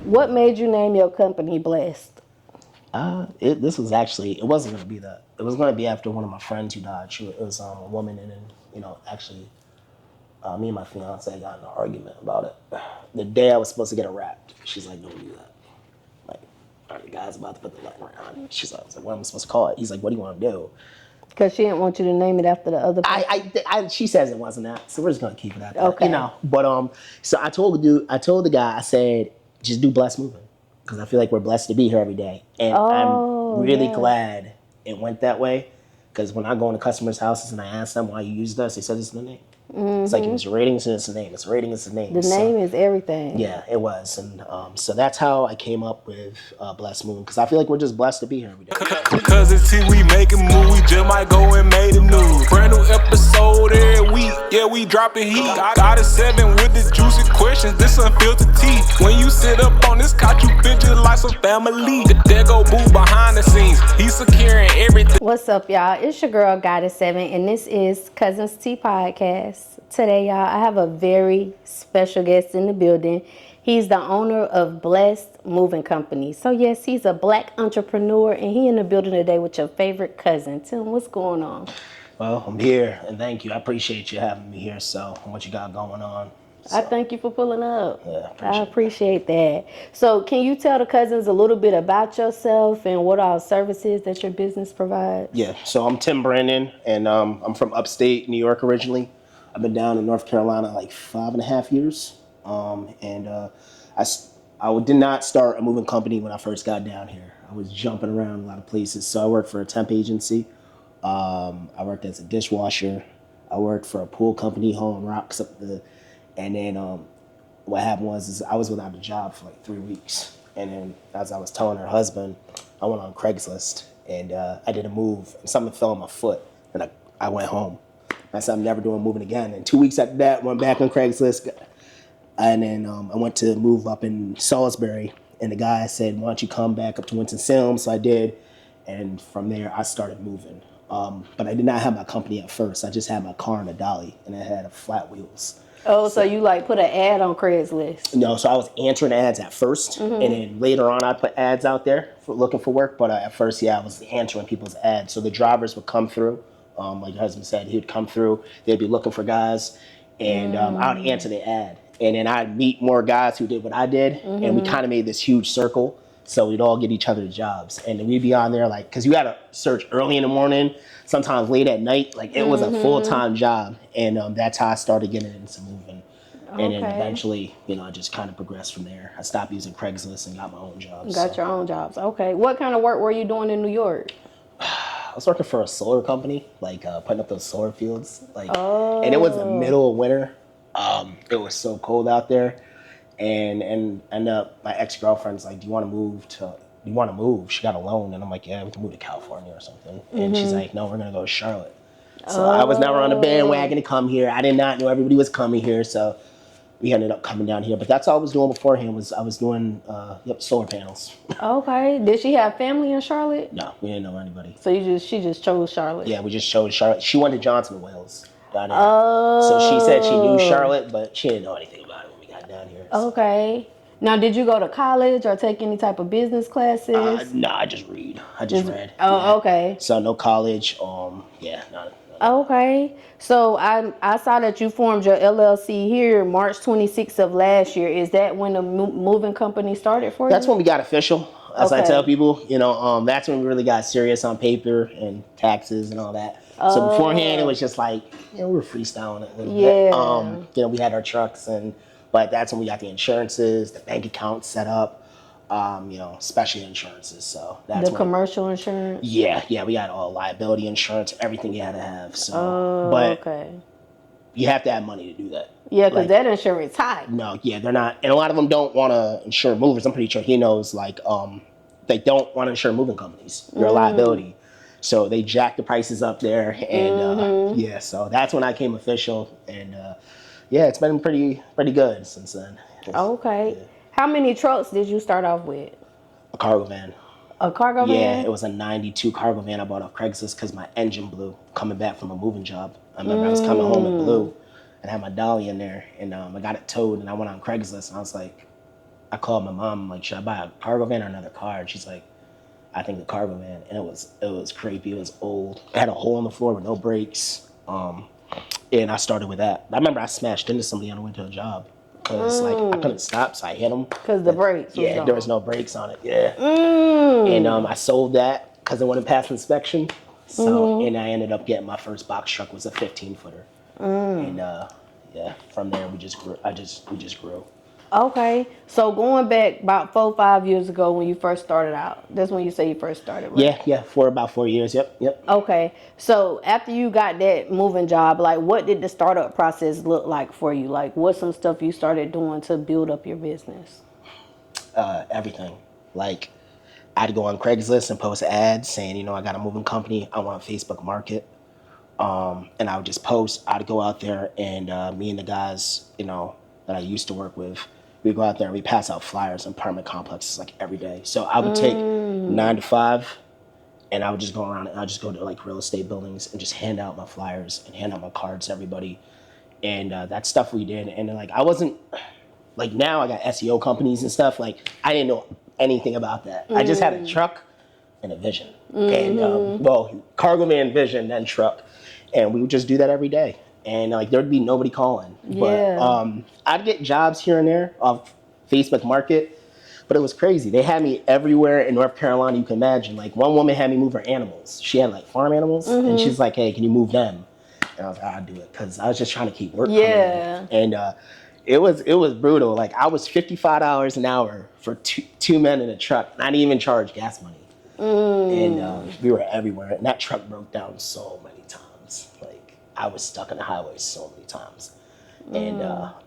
What made you name your company Blessed? This was actually, it wasn't going to be that. It was going to be after one of my friends who died. It was a woman, and then, actually, me and my fiance got in an argument about it. The day I was supposed to get it wrapped, she's like, don't do that. Like, all right, the guy's about to put the letter on it. She's like, what am I supposed to call it? He's like, what do you want to do? Because she didn't want you to name it after the other person. She says it wasn't that, so we're just gonna keep it at that. Okay. But so I told the guy, I said, just do Blessed Moving, because I feel like we're blessed to be here every day, and I'm really glad it went that way, because when I go into customers' houses and I ask them why you use this, they said it's the name. It's like, it's ratings and it's the name. It's rating, it's the name. The name is everything. Yeah, it was. And so that's how I came up with Blessed Moving, because I feel like we're just blessed to be here every day. Cause it's see we make a move, we just might go and make the news. Brand new episode every week, yeah, we dropping heat. Got a 7 with the juicy questions, this unfiltered tea. When you sit up on this couch, you feel just like some family. There go Boo behind the scenes, he's securing everything. What's up, y'all? It's your girl, Goddess 7, and this is Cuzns Tea Podcast. Today, y'all, I have a very special guest in the building. He's the owner of Blessed Moving Company. So, yes, he's a black entrepreneur, and he in the building today with your favorite cousin. Tell him what's going on. Well, I'm here, and thank you. I appreciate you having me here, so, and what you got going on. So. I thank you for pulling up. Yeah, I appreciate that. So, can you tell the cousins a little bit about yourself and what all services that your business provides? Yeah, so I'm Tim Brandon, and I'm from upstate New York originally. I've been down in North Carolina like 5.5 years. I did not start a moving company when I first got down here. I was jumping around a lot of places. So I worked for a temp agency. I worked as a dishwasher. I worked for a pool company hauling rocks and then what happened was I was without a job for like 3 weeks. And then as I was telling her husband, I went on Craigslist and I did a move and something fell on my foot and I went home. I said, I'm never doing moving again. And 2 weeks after that, went back on Craigslist. And then I went to move up in Salisbury. And the guy said, why don't you come back up to Winston-Salem? So I did. And from there, I started moving. But I did not have my company at first. I just had my car and a dolly. And it had flat wheels. Oh, so you like put an ad on Craigslist? No, so I was answering ads at first. And then later on, I put ads out there for looking for work. But at first, I was answering people's ads. So the drivers would come through. Like your husband said, he would come through, they'd be looking for guys, and I would answer the ad. And then I'd meet more guys who did what I did, and we kind of made this huge circle, so we'd all get each other jobs. And then we'd be on there, like, because you had to search early in the morning, sometimes late at night, like it was a full-time job, and that's how I started getting into moving. And then eventually, I just kind of progressed from there. I stopped using Craigslist and got my own jobs. Your own jobs, okay. What kind of work were you doing in New York? I was working for a solar company, like putting up those solar fields, and it was the middle of winter. It was so cold out there, and ended up my ex-girlfriend's like, do you want to move? She got a loan, and I'm like, yeah, we can move to California or something. And she's like, no, we're gonna go to Charlotte. So I was never on the bandwagon to come here. I did not know everybody was coming here, so we ended up coming down here. But that's all I was doing beforehand. I was doing solar panels. Okay. Did she have family in Charlotte? No, we didn't know anybody. So she just chose Charlotte. Yeah, we just chose Charlotte. She went to Johnson & Wales down there. Oh. So she said she knew Charlotte, but she didn't know anything about it when we got down here. So. Okay. Now, did you go to college or take any type of business classes? No, I just read. I just read. Oh, yeah. Okay. So no college. Okay. So I saw that you formed your LLC here March 26th of last year. Is that when the moving company started for you? That's when we got official. As I tell people, that's when we really got serious on paper and taxes and all that. So beforehand, it was just like, we were freestyling it a little bit. We had our trucks, but that's when we got the insurances, the bank accounts set up. Special insurances. So that's the commercial insurance. Yeah, we got all liability insurance, everything you had to have. So, you have to have money to do that. Yeah, because that insurance high. No, they're not, and a lot of them don't want to insure movers. I'm pretty sure he knows. They don't want to insure moving companies. They're a liability, so they jack the prices up there, and so that's when I came official, and it's been pretty good since then. Okay. Yeah. How many trucks did you start off with? A cargo van. A cargo van? Yeah, it was a 92 cargo van I bought off Craigslist because my engine blew coming back from a moving job. I remember I was coming home and blew and had my dolly in there, and I got it towed, and I went on Craigslist, and I was like, I called my mom, I'm like, should I buy a cargo van or another car? And she's like, I think the cargo van. And it was creepy. It was old. It had a hole in the floor with no brakes. And I started with that. I remember I smashed into somebody on the way to a job because like I couldn't stop, so I hit them. Because the brakes. Yeah, there was no brakes on it. Yeah. And I sold that because it wouldn't pass inspection. So and I ended up getting my first box truck was a 15-footer. And yeah, from there we just grew. We just grew. Okay, so going back about 4 or 5 years ago when you first started out, that's when you say you first started, right? Yeah, for about 4 years. Yep. Okay, so after you got that moving job, like what did the startup process look like for you? Like what's some stuff you started doing to build up your business? Everything. Like I'd go on Craigslist and post ads saying, you know, I got a moving company. I want a Facebook market. And I would just post. I'd go out there and me and the guys, you know, that I used to work with, we go out there and we pass out flyers in apartment complexes like every day. So I would take 9 to 5 and I would just go around and I'd just go to like real estate buildings and just hand out my flyers and hand out my cards to everybody. And that's stuff we did. And like, I wasn't like now I got SEO companies and stuff. Like I didn't know anything about that. I just had a truck and a vision and well, cargo van, vision, then truck. And we would just do that every day. And like there'd be nobody calling. Yeah. But I'd get jobs here and there off Facebook Market, but it was crazy. They had me everywhere in North Carolina you can imagine. Like one woman had me move her animals. She had like farm animals, and she's like, "Hey, can you move them?" And I was like, "I'll do it," because I was just trying to keep work coming in. And it was brutal. Like I was $55 an hour for two men in a truck. And I didn't even charge gas money. And we were everywhere, and that truck broke down so many times. Like I was stuck on the highway so many times. And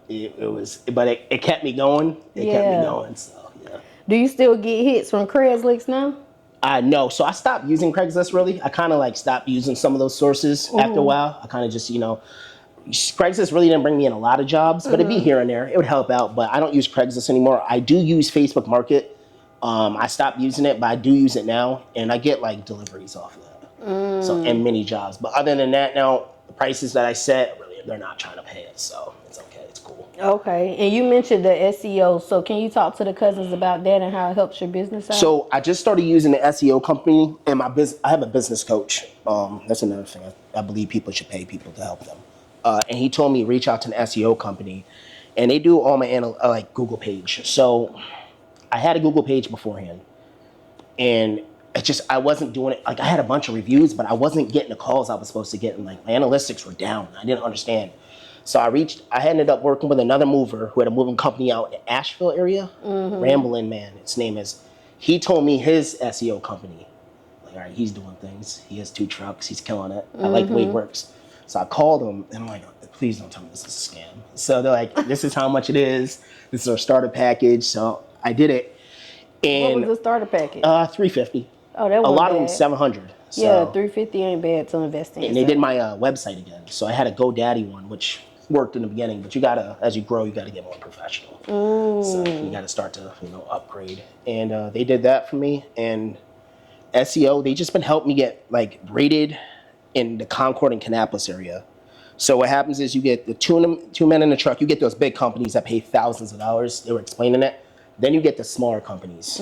it kept me going. It kept me going. So yeah. Do you still get hits from Craigslist now? No. So I stopped using Craigslist really. I kind of like stopped using some of those sources after a while. I kind of just, you know, Craigslist really didn't bring me in a lot of jobs, but it'd be here and there. It would help out, but I don't use Craigslist anymore. I do use Facebook Market. I stopped using it, but I do use it now, and I get like deliveries off of that. So and many jobs. But other than that, now the prices that I set, really, they're not trying to pay it, so it's okay. It's cool. Okay, and you mentioned the SEO. So can you talk to the Cuzns about that and how it helps your business out? So I just started using the SEO company, and I have a business coach. That's another thing. I believe people should pay people to help them. And he told me reach out to an SEO company, and they do all my like Google page. So I had a Google page beforehand, and I wasn't doing it. Like I had a bunch of reviews, but I wasn't getting the calls I was supposed to get, and like my analytics were down. I didn't understand. So I ended up working with another mover who had a moving company out in Asheville area, Ramblin' Man, its name is. He told me his SEO company, like, all right, he's doing things. He has 2 trucks. He's killing it. I like the way it works. So I called him, and I'm like, please don't tell me this is a scam. So they're like, this is how much it is. This is our starter package. So I did it. And what was the starter package? $350. Oh, that was a lot bad. of them $700. So, yeah, $350 ain't bad to invest in. And they did my website again. So I had a GoDaddy one, which worked in the beginning, but you gotta, as you grow, you gotta get more professional. So you gotta start to, upgrade. And they did that for me. And SEO, they just been helping me get like rated in the Concord and Kannapolis area. So what happens is you get the two men in the truck. You get those big companies that pay thousands of dollars. They were explaining it. Then you get the smaller companies.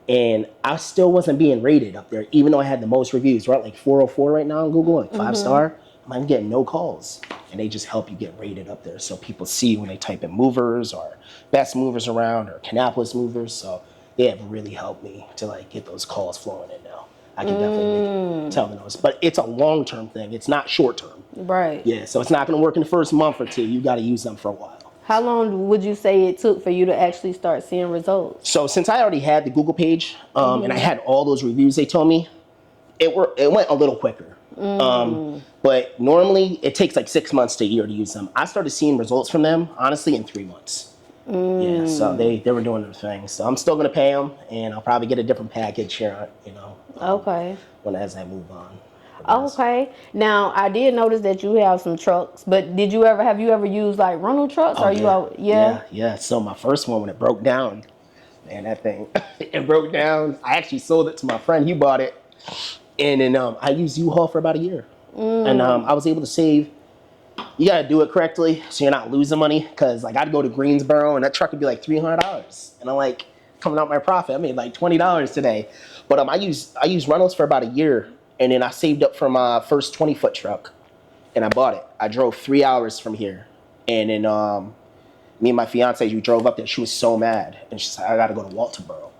And I still wasn't being rated up there, even though I had the most reviews, right? Like 404 right now on Google, like 5-star. I'm getting no calls. And they just help you get rated up there. So people see when they type in movers or best movers around or Kannapolis movers. So they have really helped me to like get those calls flowing in now. I can definitely tell them those. But it's a long-term thing. It's not short-term. Right. Yeah, so it's not going to work in the first month or two. You got to use them for a while. How long would you say it took for you to actually start seeing results? So since I already had the Google page and I had all those reviews they told me, it went a little quicker. But normally it takes like 6 months to a year to use them. I started seeing results from them, honestly, in 3 months. Yeah, so they were doing their thing. So I'm still going to pay them, and I'll probably get a different package here, Okay. as I move on. Okay. Now I did notice that you have some trucks, but have you ever used like rental trucks? Yeah. So my first one, when it broke down, man, that thing, it broke down. I actually sold it to my friend. He bought it, and then I used U-Haul for about a year, and I was able to save, You gotta do it correctly so you're not losing money. Cause like I'd go to Greensboro and that truck would be like $300, and I'm like coming out my profit. I made like $20 today. But I use rentals for about a year, and then I saved up for my first 20-foot truck, and I bought it. I drove 3 hours from here, and then me and my fiance, we drove up there. She was so mad, and she's like, I gotta go to Walterboro.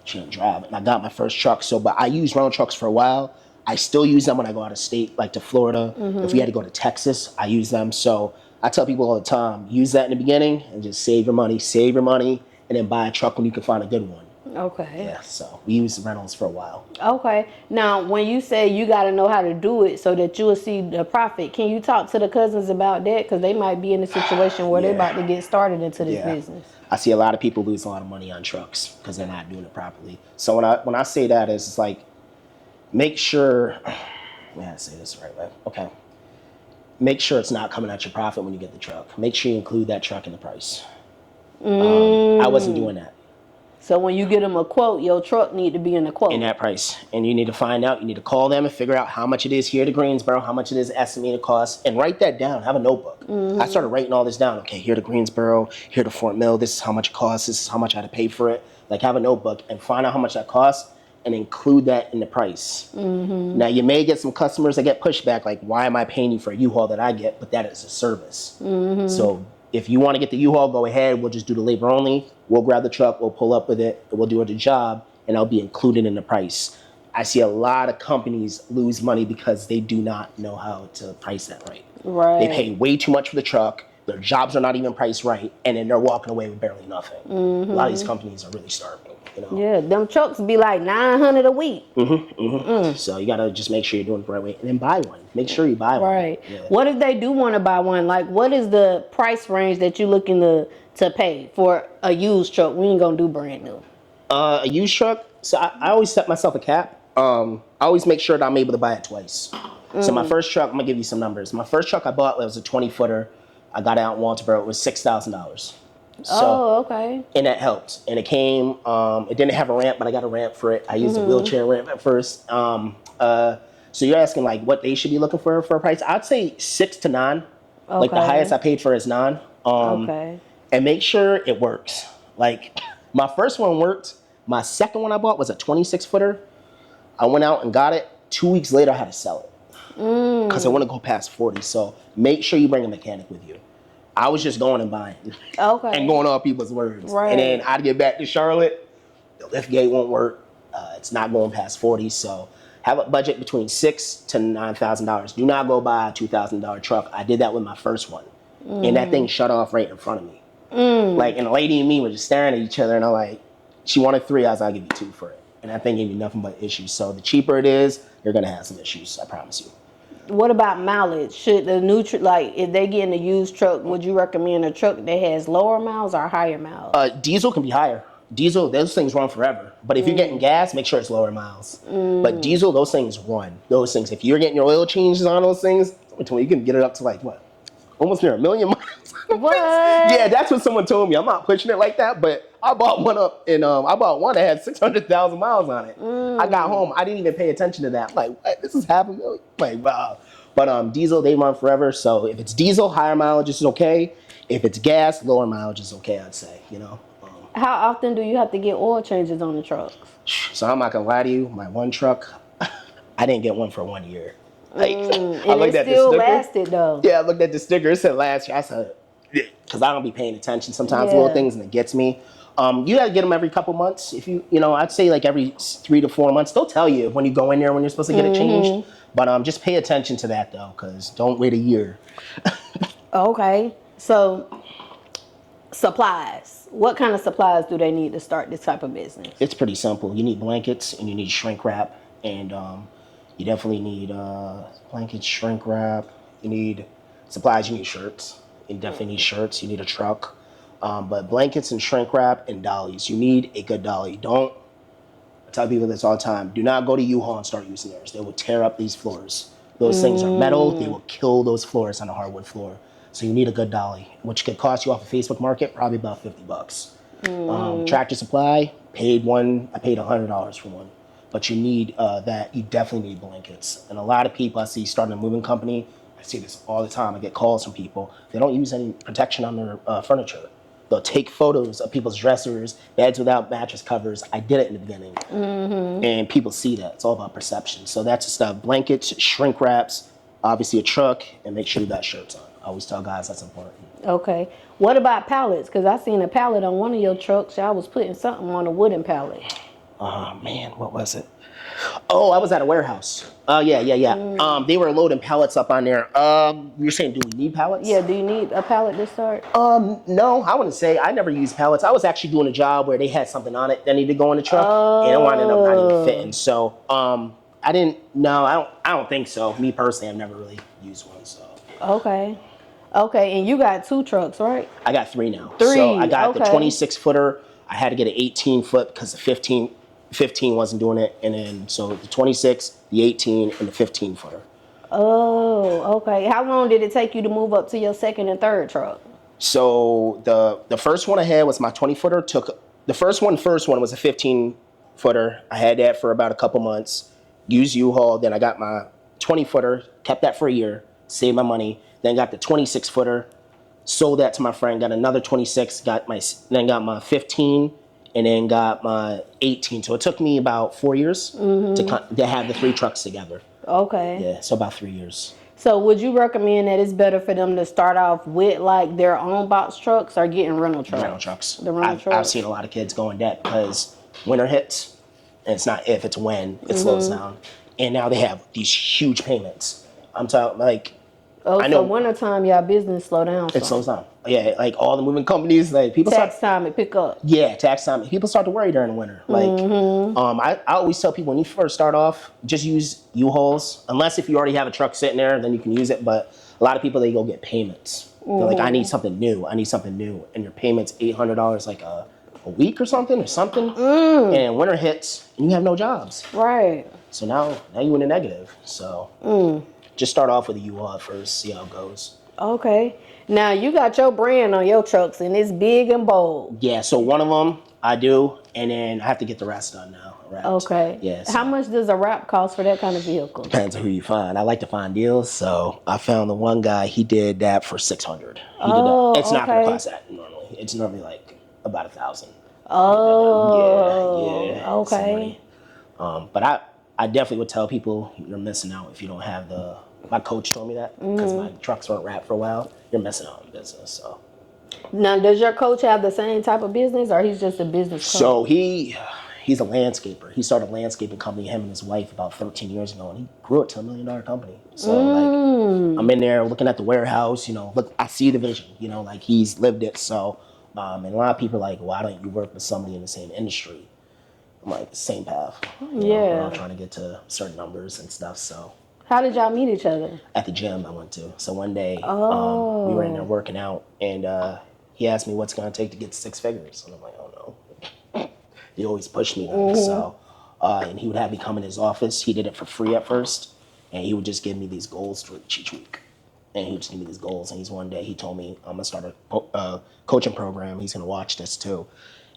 She didn't drive, and I got my first truck. So, but I used rental trucks for a while. I still use them when I go out of state, like to Florida. If we had to go to Texas, I use them. So I tell people all the time, use that in the beginning and just save your money, and then buy a truck when you can find a good one. Okay. Yeah, so we used rentals for a while. Okay. Now, when you say you got to know how to do it so that you will see the profit, can you talk to the Cuzns about that? Because they might be in a situation where they're about to get started into this business. I see a lot of people lose a lot of money on trucks because they're not doing it properly. So when I say that, it's like, make sure, I say this the right way. Okay. Make sure it's not coming at your profit when you get the truck. Make sure you include that truck in the price. I wasn't doing that. So when you get them a quote, your truck need to be in the quote. In that price. And you need to find out, you need to call them and figure out how much it is here to Greensboro, how much it is estimated cost, and write that down. Have a notebook. I started writing all this down. Okay, here to Greensboro, here to Fort Mill, this is how much it costs, this is how much I had to pay for it. Like, have a notebook and find out how much that costs and include that in the price. Now, you may get some customers that get pushback, like, why am I paying you for a U-Haul that I get? But that is a service. So if you want to get the U-Haul, go ahead. We'll just do the labor only. We'll grab the truck. We'll pull up with it. We'll do the job, and it'll be included in the price. I see a lot of companies lose money because they do not know how to price that right. They pay way too much for the truck. Their jobs are not even priced right, and then they're walking away with barely nothing. A lot of these companies are really starving. You know? Yeah, them trucks be like $900 a week. So you gotta just make sure you're doing it the right way, and then buy one. Make sure you buy one. Right. Yeah. What if they do want to buy one? Like, what is the price range that you're looking to pay for a used truck? We ain't gonna do brand new. A used truck. So I always set myself a cap. I always make sure that I'm able to buy it twice. So my first truck, I'm gonna give you some numbers. My first truck I bought was a 20-footer. I got it out in Walterboro. It was $6,000. So, okay. And that helped. And it came, it didn't have a ramp, but I got a ramp for it. I used a wheelchair ramp at first. So you're asking like what they should be looking for a price? I'd say 6 to 9. Okay. Like the highest I paid for is 9. Okay. And make sure it works. Like my first one worked. My second one I bought was a 26-footer. I went out and got it. 2 weeks later, I had to sell it because I want to go past 40. So make sure you bring a mechanic with you. I was just going and buying. Okay. And going off people's words. Right. And then I'd get back to Charlotte. The lift gate won't work. It's not going past 40. So have a budget between $6,000 to $9,000. Do not go buy a $2,000 truck. I did that with my first one. And that thing shut off right in front of me. Like, and the lady and me were just staring at each other. And I'm like, she wanted 3. I was like, I'll give you 2 for it. And that thing gave me nothing but issues. So the cheaper it is, you're going to have some issues. I promise you. What about mileage? Should the new like if they get in a used truck, would you recommend a truck that has lower miles or higher miles? Diesel can be higher. Diesel, those things run forever. But if you're getting gas, make sure it's lower miles. But diesel, those things run. Those things, if you're getting your oil changes on those things, you can get it up to like what? Almost near 1 million miles. What? Yeah, that's what someone told me. I'm not pushing it like that, but I bought one up and I bought one that had 600,000 miles on it. I got home, I didn't even pay attention to that. I'm like, what? This is $500,000. Like, wow. But diesel, they run forever. So if it's diesel, higher mileage is okay. If it's gas, lower mileage is okay, I'd say, you know. How often do you have to get oil changes on the trucks? So I'm not gonna lie to you, my one truck, I didn't get one for 1 year. Like, And I looked it at the still sticker. lasted though. Yeah, I looked at the sticker. It said last year. I said, because I don't be paying attention sometimes to little things, and it gets me. You gotta get them every couple months. If you know, I'd say like every 3 to 4 months. They'll tell you when you go in there when you're supposed to get it changed. But just pay attention to that though, because don't wait a year. Okay, so supplies. What kind of supplies do they need to start this type of business? It's pretty simple. You need blankets and you need shrink wrap, and you definitely need blankets, shrink wrap. You need supplies. You need shirts. You definitely need shirts. You need a truck. But blankets and shrink wrap and dollies. You need a good dolly. I tell people this all the time. Do not go to U-Haul and start using theirs. They will tear up these floors. Those things are metal. They will kill those floors on a hardwood floor. So you need a good dolly, which could cost you off of Facebook Market probably about $50. Tractor Supply, I paid $100 for one. But you need that. You definitely need blankets. And a lot of people I see starting a moving company I see this all the time. I get calls from people. They don't use any protection on their furniture. They'll take photos of people's dressers, beds without mattress covers. I did it in the beginning. And people see that. It's all about perception. So that's the stuff. Blankets, shrink wraps, obviously a truck, and make sure you got shirts on. I always tell guys that's important. Okay. What about pallets? Because I seen a pallet on one of your trucks. Y'all was putting something on a wooden pallet. Oh, man, what was it? Oh, I was at a warehouse. Oh, yeah. They were loading pallets up on there. You're saying, do we need pallets? Yeah, do you need a pallet to start? No, I wouldn't say. I never used pallets. I was actually doing a job where they had something on it that needed to go in the truck, and it wound up not even fitting. So, I didn't. No, I don't think so. Me personally, I've never really used one. So. Okay, and you got 2 trucks, right? I got 3 now. 3. So I got the 26-footer. I had to get an 18-foot because the 15 wasn't doing it, and then so the 26, the 18, and the 15-footer. Oh, okay. How long did it take you to move up to your 2nd and 3rd truck? So the first one I had was my 20-footer. The first one was a 15-footer. I had that for about a couple months. Used U-Haul. Then I got my 20-footer. Kept that for a year. Saved my money. Then got the 26-footer. Sold that to my friend. Got another 26. Then got my 15. And then got my 18. So it took me about 4 years to have the 3 trucks together. Okay. Yeah, so about 3 years. So would you recommend that it's better for them to start off with like their own box trucks or getting rental trucks? Rental trucks. The rental trucks? I've seen a lot of kids go in debt because winter hits, and it's not if, it's when it slows down. And now they have these huge payments. I'm talking like... I know. So wintertime, y'all business slow down. It slows down. Yeah, like all the moving companies, like people tax time it pick up. Yeah, tax time. People start to worry during the winter. Like, I always tell people when you first start off, just use U-Hauls. Unless if you already have a truck sitting there, then you can use it. But a lot of people, they go get payments. They're like, I need something new. And your payment's $800 like a week or something. And winter hits, and you have no jobs. Right. So now you're in the negative. So just start off with a U-Haul first, see how it goes. Okay. Now, you got your brand on your trucks, and it's big and bold. Yeah, so one of them I do, and then I have to get the rest done now. Wrapped. Okay. Yeah. So how much does a wrap cost for that kind of vehicle? Depends on who you find. I like to find deals, so I found the one guy, he did that for $600. He did that. It's not going to cost that normally. It's normally like about $1,000. Oh. Yeah. Okay. But I definitely would tell people you're missing out if you don't have the... My coach told me that because my trucks weren't wrapped for a while. You're missing out on business. So now, does your coach have the same type of business, or he's just a business coach? So he's a landscaper. He started a landscaping company, him and his wife, about 13 years ago, and he grew it to $1 million company. So like, I'm in there looking at the warehouse. Look, I see the vision. Like he's lived it. So and a lot of people are like, why don't you work with somebody in the same industry? I'm like, same path. We're all trying to get to certain numbers and stuff. So. How did y'all meet each other? At the gym I went to. So one day, we were in there working out, and he asked me what's going to take to get to 6 figures. And I'm like, oh no. He always pushed me. So, and he would have me come in his office. He did it for free at first, and he would just give me these goals for each week. And he would just give me these goals. And one day he told me, I'm going to start a coaching program. He's going to watch this too.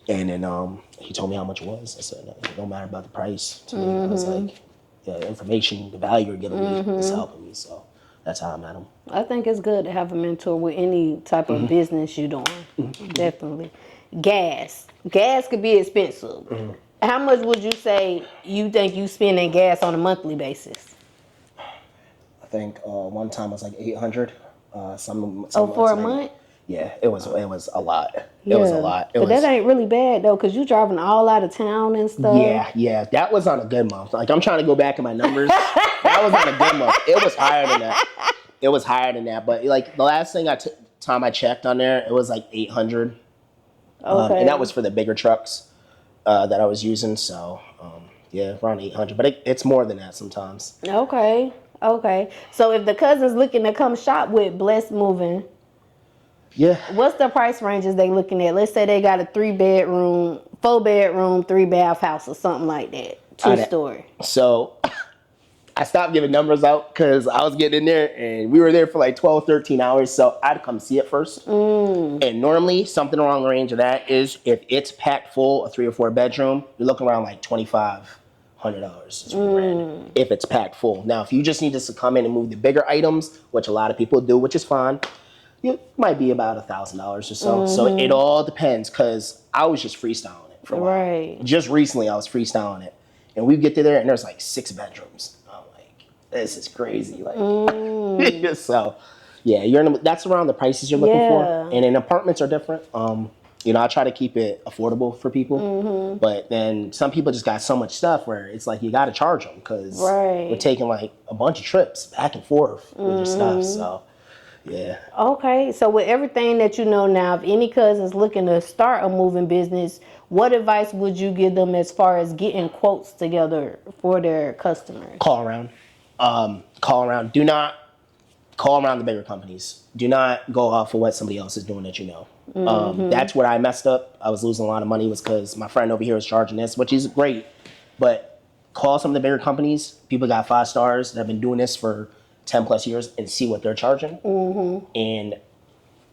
And then he told me how much it was. I said, it don't matter about the price to me. I was like, the information, the value you're giving me is helping me. So that's how I met him. I think it's good to have a mentor with any type of business you're doing. Definitely. Gas could be expensive. How much would you say you think you spend in gas on a monthly basis? I think one time it was like $800. For a month? Yeah, it was a lot. It was a lot. But that ain't really bad though, because you driving all out of town and stuff. Yeah. That was on a good month. Like I'm trying to go back in my numbers. That was on a good month. It was higher than that. But like the last time I checked on there, it was like $800. Okay. And that was for the bigger trucks that I was using. So around $800. But it's more than that sometimes. Okay. So if the Cuzns looking to come shop with Blessed Moving. Yeah. What's the price ranges they looking at? Let's say they got a 3-bedroom, 4-bedroom, 3-bath house or something like that. 2-story. So I stopped giving numbers out because I was getting in there and we were there for like 12, 13 hours. So I'd come see it first. And normally something along the range of that is if it's packed full, a 3 or 4 bedroom, you're looking around like $2,500 $100. It's $100 if it's packed full. Now, if you just need us to come in and move the bigger items, which a lot of people do, which is fine, it might be about $1,000 or so. So it all depends, because I was just freestyling it for a while. Right. Just recently, I was freestyling it, and we get to there, and there's like 6 bedrooms. I'm like, this is crazy. Like, so yeah, that's around the prices you're looking for. And then apartments are different. You know, I try to keep it affordable for people, but then some people just got so much stuff where it's like you got to charge them, because we're taking like a bunch of trips back and forth with your stuff. So, yeah. Okay, so with everything that you know now, if any cousins looking to start a moving business, what advice would you give them as far as getting quotes together for their customers? Call around. Call around. Do not call around the bigger companies. Do not go off of what somebody else is doing that you know. That's where I messed up. I was losing a lot of money, was because my friend over here was charging this, which is great. But call some of the bigger companies. People got 5 stars that have been doing this for 10 plus years, and see what they're charging. And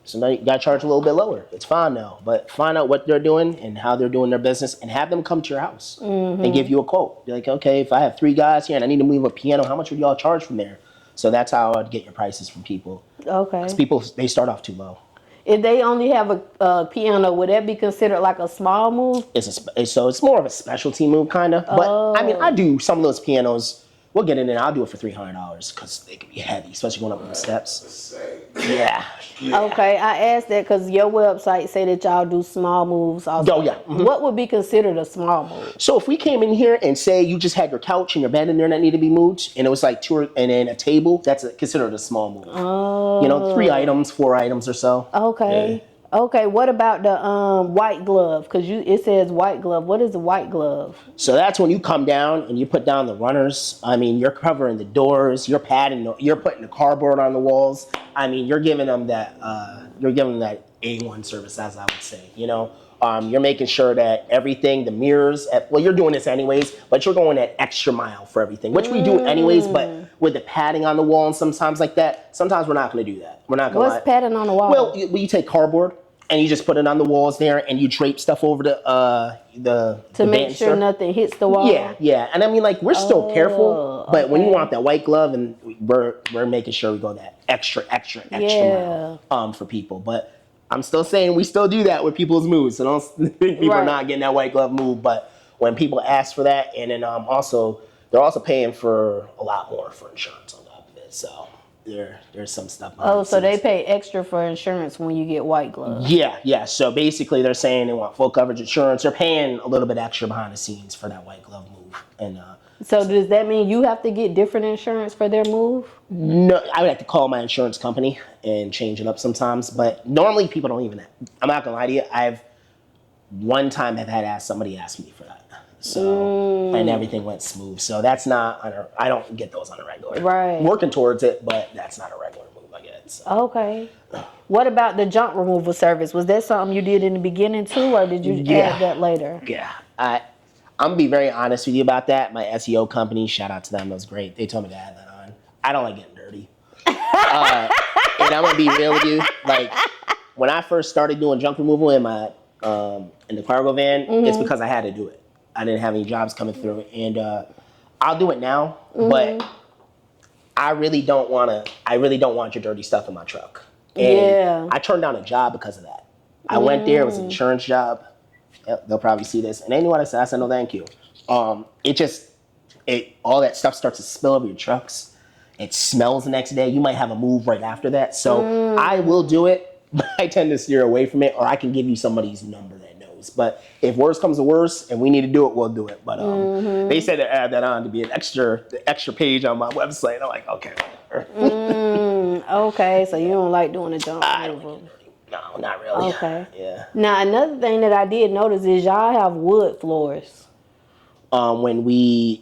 somebody got to charge a little bit lower. It's fine now, but find out what they're doing and how they're doing their business, and have them come to your house and give you a quote. Be like, okay, if I have 3 guys here and I need to move a piano, how much would y'all charge from there? So that's how I'd get your prices from people. Okay. Because people, they start off too low. If they only have a piano, would that be considered like a small move? So it's more of a specialty move, kind of. But I mean, I do some of those pianos. We'll get in there. I'll do it for $300 because they can be heavy, especially going up the steps. Yeah. Okay, I asked that because your website say that y'all do small moves also. Oh, yeah. What would be considered a small move? So if we came in here and say you just had your couch and your bed in there that needed to be moved, and it was like 2 and then a table, that's considered a small move. Oh. You know, 3 items, 4 items or so. Okay. Yeah. Okay, what about the white glove? Because it says white glove. What is a white glove? So that's when you come down and you put down the runners. I mean, you're covering the doors, you're padding, you're putting the cardboard on the walls. I mean, you're giving them that A1 service, as I would say. You know, you're making sure that everything, the mirrors. Well, you're doing this anyways, but you're going that extra mile for everything, which we do anyways. But with the padding on the wall and sometimes like that, sometimes we're not going to do that. We're not going. What's padding on the wall? Well, you take cardboard and you just put it on the walls there, and you drape stuff over to make sure nothing hits the wall. Yeah. And I mean, like, we're still careful, but when you want that white glove, and we're making sure we go that extra mile for people. But I'm still saying we still do that with people's moves, so don't think people are not getting that white glove move. But when people ask for that, and then also they're also paying for a lot more for insurance on top of it. So there's some stuff. So they pay extra for insurance when you get white gloves. Yeah. So basically, they're saying they want full coverage insurance. They're paying a little bit extra behind the scenes for that white glove move. And so does that mean you have to get different insurance for their move? No, I would have to call my insurance company and change it up sometimes. But normally people don't even. I'm not gonna lie to you. I've one time have had somebody ask me for that. So and everything went smooth. So that's not I don't get those on a regular. Right. Working towards it, but that's not a regular move I get. So. Okay. What about the junk removal service? Was that something you did in the beginning too, or did you add that later? Yeah. I'm gonna be very honest with you about that. My SEO company, shout out to them, that was great. They told me to add that on. I don't like getting dirty. And I'm gonna be real with you. Like when I first started doing junk removal in my in the cargo van, it's because I had to do it. I didn't have any jobs coming through, and I'll do it now, but I really don't want your dirty stuff in my truck. And I turned down a job because of that. I went there, it was an insurance job. Yep, they'll probably see this. And they knew what I said. I said, no, thank you. All that stuff starts to spill over your trucks. It smells the next day. You might have a move right after that. So I will do it, but I tend to steer away from it, or I can give you somebody's number that knows. But if worse comes to worse and we need to do it, we'll do it. But they said to add that on to be the extra page on my website. I'm like, okay, whatever. Okay, so you don't like doing the junk removal. No, not really. Okay. Yeah. Now, another thing that I did notice is y'all have wood floors. On the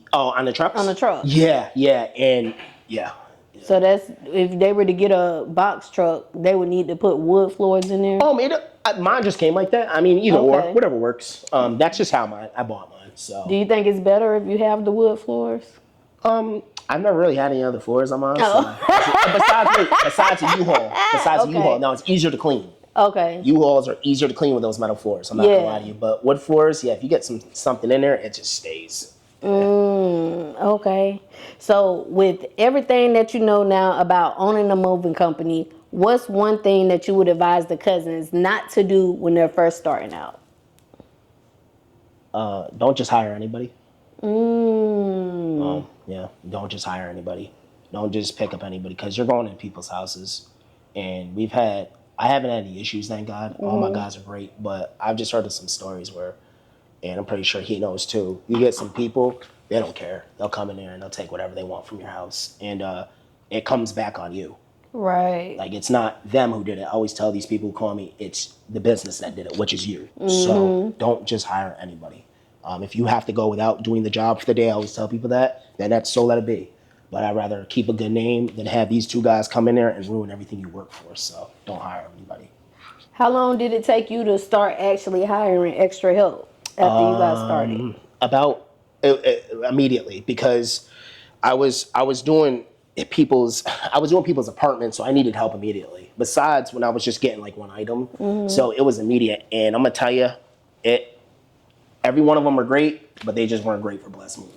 trucks? On the truck. Yeah. And yeah. So that's, if they were to get a box truck, they would need to put wood floors in there? Mine just came like that. I mean, either or, whatever works. That's just how I bought mine. So. Do you think it's better if you have the wood floors? I've never really had any other floors on mine. So. Besides a U-Haul. U-Haul. Now, it's easier to clean. Okay. U-Hauls are easier to clean with those metal floors. I'm not gonna lie to you. But wood floors, if you get something in there, it just stays. Okay. So with everything that you know now about owning a moving company, what's one thing that you would advise the Cuzns not to do when they're first starting out? Don't just hire anybody. Mm. Yeah, don't just hire anybody. Don't just pick up anybody because you're going in people's houses. And I haven't had any issues, thank God. All my guys are great, but I've just heard of some stories where, and I'm pretty sure he knows too, you get some people, they don't care. They'll come in there and they'll take whatever they want from your house. And it comes back on you. Right. Like, it's not them who did it. I always tell these people who call me, it's the business that did it, which is you. So don't just hire anybody. If you have to go without doing the job for the day, I always tell people that, then that's so let it be. But I'd rather keep a good name than have these two guys come in there and ruin everything you work for. So don't hire anybody. How long did it take you to start actually hiring extra help after you got started? About immediately, because I was doing people's apartments, so I needed help immediately. Besides when I was just getting like one item, so it was immediate. And I'm gonna tell you, every one of them were great, but they just weren't great for Blessed Moving.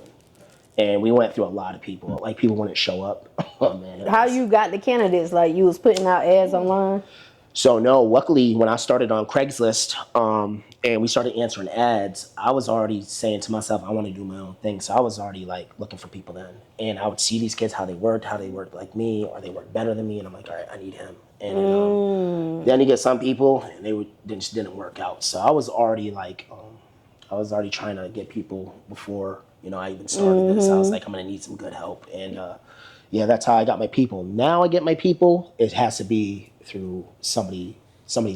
And we went through a lot of people. Like, people wouldn't show up. Oh man. How you got the candidates? Like, you was putting out ads online? So no, luckily when I started on Craigslist, and we started answering ads, I was already saying to myself, I want to do my own thing. So I was already like looking for people then. And I would see these kids, how they worked like me, or they worked better than me. And I'm like, all right, I need him. And then you get some people and they just didn't work out. So I was already like, trying to get people before, I even started this. I was like, I'm going to need some good help. And yeah, that's how I got my people. Now I get my people, it has to be through somebody's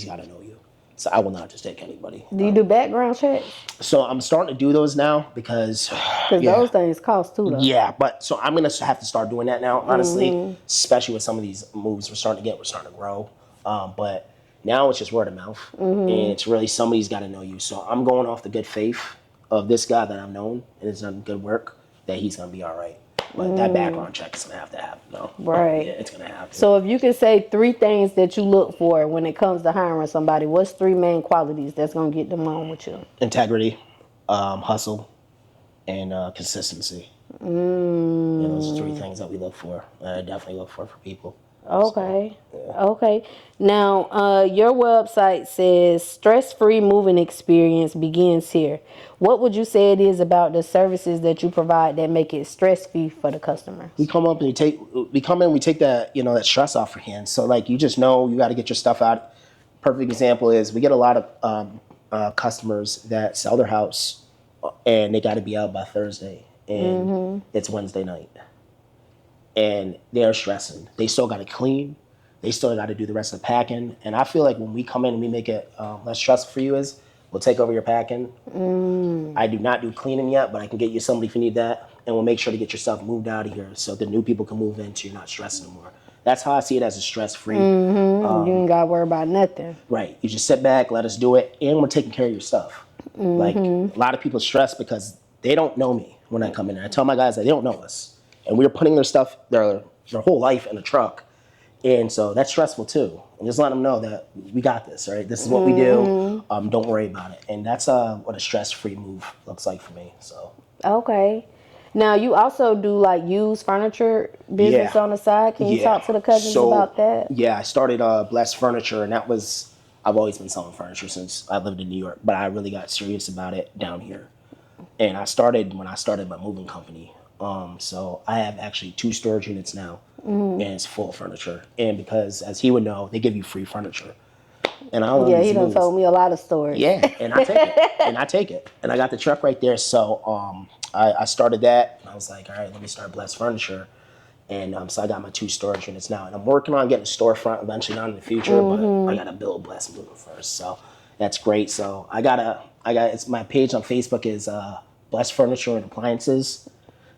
got to know you. So I will not just take anybody. Do you do background checks? So I'm starting to do those now because those things cost too, though. Yeah, but so I'm going to have to start doing that now, honestly, especially with some of these moves we're starting to grow. But now it's just word of mouth, and it's really somebody's got to know you. So I'm going off the good faith of this guy that I've known and has done good work, that he's going to be all right. But that background check is going to have to happen, though. Right. Yeah, it's going to happen. So if you could say 3 things that you look for when it comes to hiring somebody, what's 3 main qualities that's going to get them on with you? Integrity, hustle, and consistency. Yeah, those are 3 things that we look for. I definitely look for people. Okay. So, yeah. Okay. Now, your website says stress-free moving experience begins here. What would you say it is about the services that you provide that make it stress-free for the customer? We come up and we take that, that stress off your hands. So like, you just know you got to get your stuff out. Perfect example is we get a lot of customers that sell their house and they got to be out by Thursday, and it's Wednesday night. And they're stressing. They still got to clean. They still got to do the rest of the packing. And I feel like when we come in and we make it less stressful for you, we'll take over your packing. I do not do cleaning yet, but I can get you somebody if you need that. And we'll make sure to get your stuff moved out of here so the new people can move in so you're not stressing anymore. That's how I see it, as a stress-free. You ain't got to worry about nothing. Right. You just sit back, let us do it, and we're taking care of your stuff. Like, a lot of people stress because they don't know me when I come in there. I tell my guys that they don't know us. And we're putting their stuff, their whole life in a truck. And so that's stressful too. And just let them know that we got this, right? This is what we do. Don't worry about it. And that's what a stress-free move looks like for me. So. Okay. Now, you also do like used furniture business on the side. Can you talk to the Cuzns about that? Yeah, I started Blessed Furniture, and I've always been selling furniture since I lived in New York, but I really got serious about it down here. And I started when I started my moving company. So I have actually 2 storage units now, and it's full of furniture. And because, as he would know, they give you free furniture. And I don't know. Yeah, he done told me a lot of stories. Yeah, and I take it. And I got the truck right there. So I started that, and I was like, all right, let me start Blessed Furniture. And so I got my 2 storage units now, and I'm working on getting a storefront eventually, not in the future, but I gotta build Blessed Moving first. So that's great. So it's my page on Facebook is Blessed Furniture and Appliances.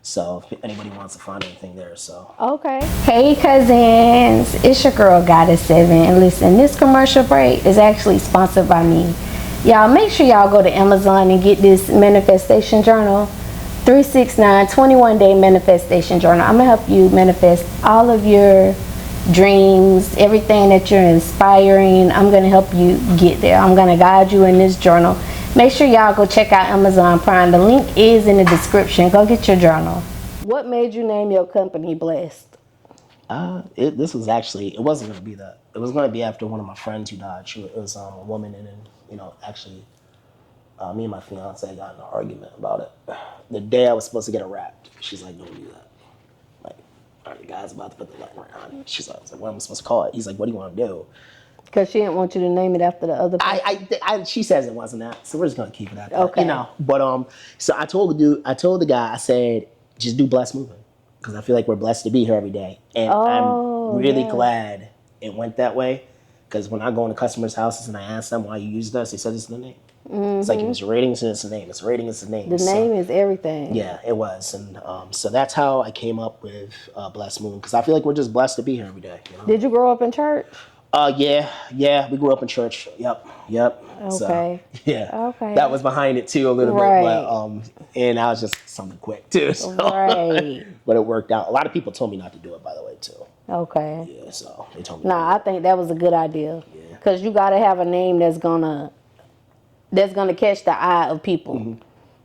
So if anybody wants to find anything there, so. Okay. Hey Cuzns, it's your girl Goddess7, and listen, this commercial break is actually sponsored by me. Y'all make sure y'all go to Amazon and get this manifestation journal, 369 21-day manifestation journal. I'm gonna help you manifest all of your dreams, everything that you're inspiring. I'm gonna help you get there. I'm gonna guide you in this journal. Make sure y'all go check out Amazon Prime. The link is in the description. Go get your journal. What made you name your company Blessed? This was actually, it wasn't going to be that. It was going to be after one of my friends who died. It was a woman, and then, actually, me and my fiance got in an argument about it. The day I was supposed to get it wrapped, she's like, don't do that. Like, all right, the guy's about to put the letter on it. She's like, what am I supposed to call it? He's like, what do you want to do? Because she didn't want you to name it after the other person. She says it wasn't that, so we're just gonna keep it at that. Okay. But so I told the guy, I said, just do Blessed Moving, because I feel like we're blessed to be here every day, and I'm really glad it went that way, because when I go into customers' houses and I ask them why you use this, they said it's the name. It's like, it's ratings and it's the name. It's rating, it's the name. The name is everything. Yeah, it was, and so that's how I came up with Blessed Moving, because I feel like we're just blessed to be here every day. Did you grow up in church? Yeah, we grew up in church. Yep. Okay. So, yeah. Okay. That was behind it too a little bit, but and that was just something quick too. So. Right. But it worked out. A lot of people told me not to do it, by the way, too. Okay. Yeah, so they told me. Nah, I think that was a good idea. Yeah. Because you got to have a name that's gonna catch the eye of people. Mm-hmm.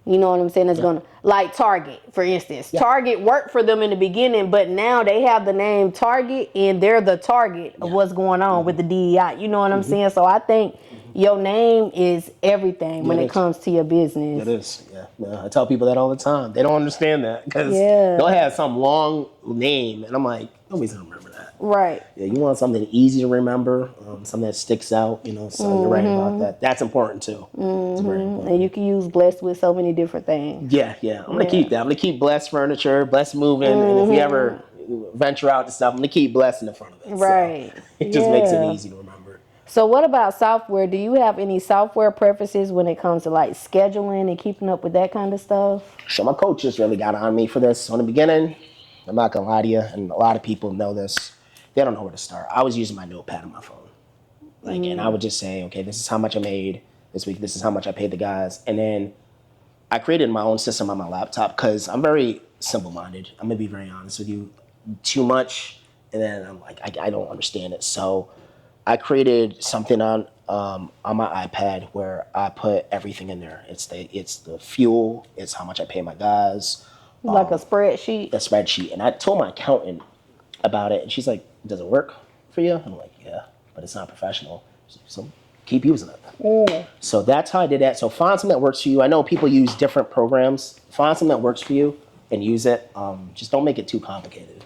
You know what I'm saying? It's gonna, like Target, for instance. Yeah. Target worked for them in the beginning, but now they have the name Target, and they're the target of what's going on with the DEI. You know what I'm saying? So I think your name is everything when it comes to your business. It is, yeah. I tell people that all the time. They don't understand that, because they'll have some long name, and I'm like, nobody's gonna remember that. Right. Yeah, you want something easy to remember, something that sticks out, so you're right about that. That's important too. It's very important. And you can use Blessed with so many different things. Yeah. I'm gonna keep that. I'm gonna keep Blessed Furniture, Blessed Moving, and if you ever venture out to stuff, I'm gonna keep Blessed in the front of it. Right. So it just makes it easy to remember. So what about software? Do you have any software preferences when it comes to like scheduling and keeping up with that kind of stuff? So my coaches really got on me for this. So in the beginning, I'm not gonna lie to you, and a lot of people know this, they don't know where to start. I was using my notepad on my phone. And I would just say, okay, this is how much I made this week, this is how much I paid the guys. And then I created my own system on my laptop, because I'm very simple-minded. I'm gonna be very honest with you. Too much, and then I'm like, I don't understand it. So I created something on my iPad where I put everything in there. It's the fuel, it's how much I pay my guys. Like a spreadsheet? A spreadsheet. And I told my accountant about it, and she's like, does it work for you? I'm like, yeah, but it's not professional. So keep using it. So that's how I did that. So find something that works for you. I know people use different programs. Find something that works for you and use it. Just don't make it too complicated.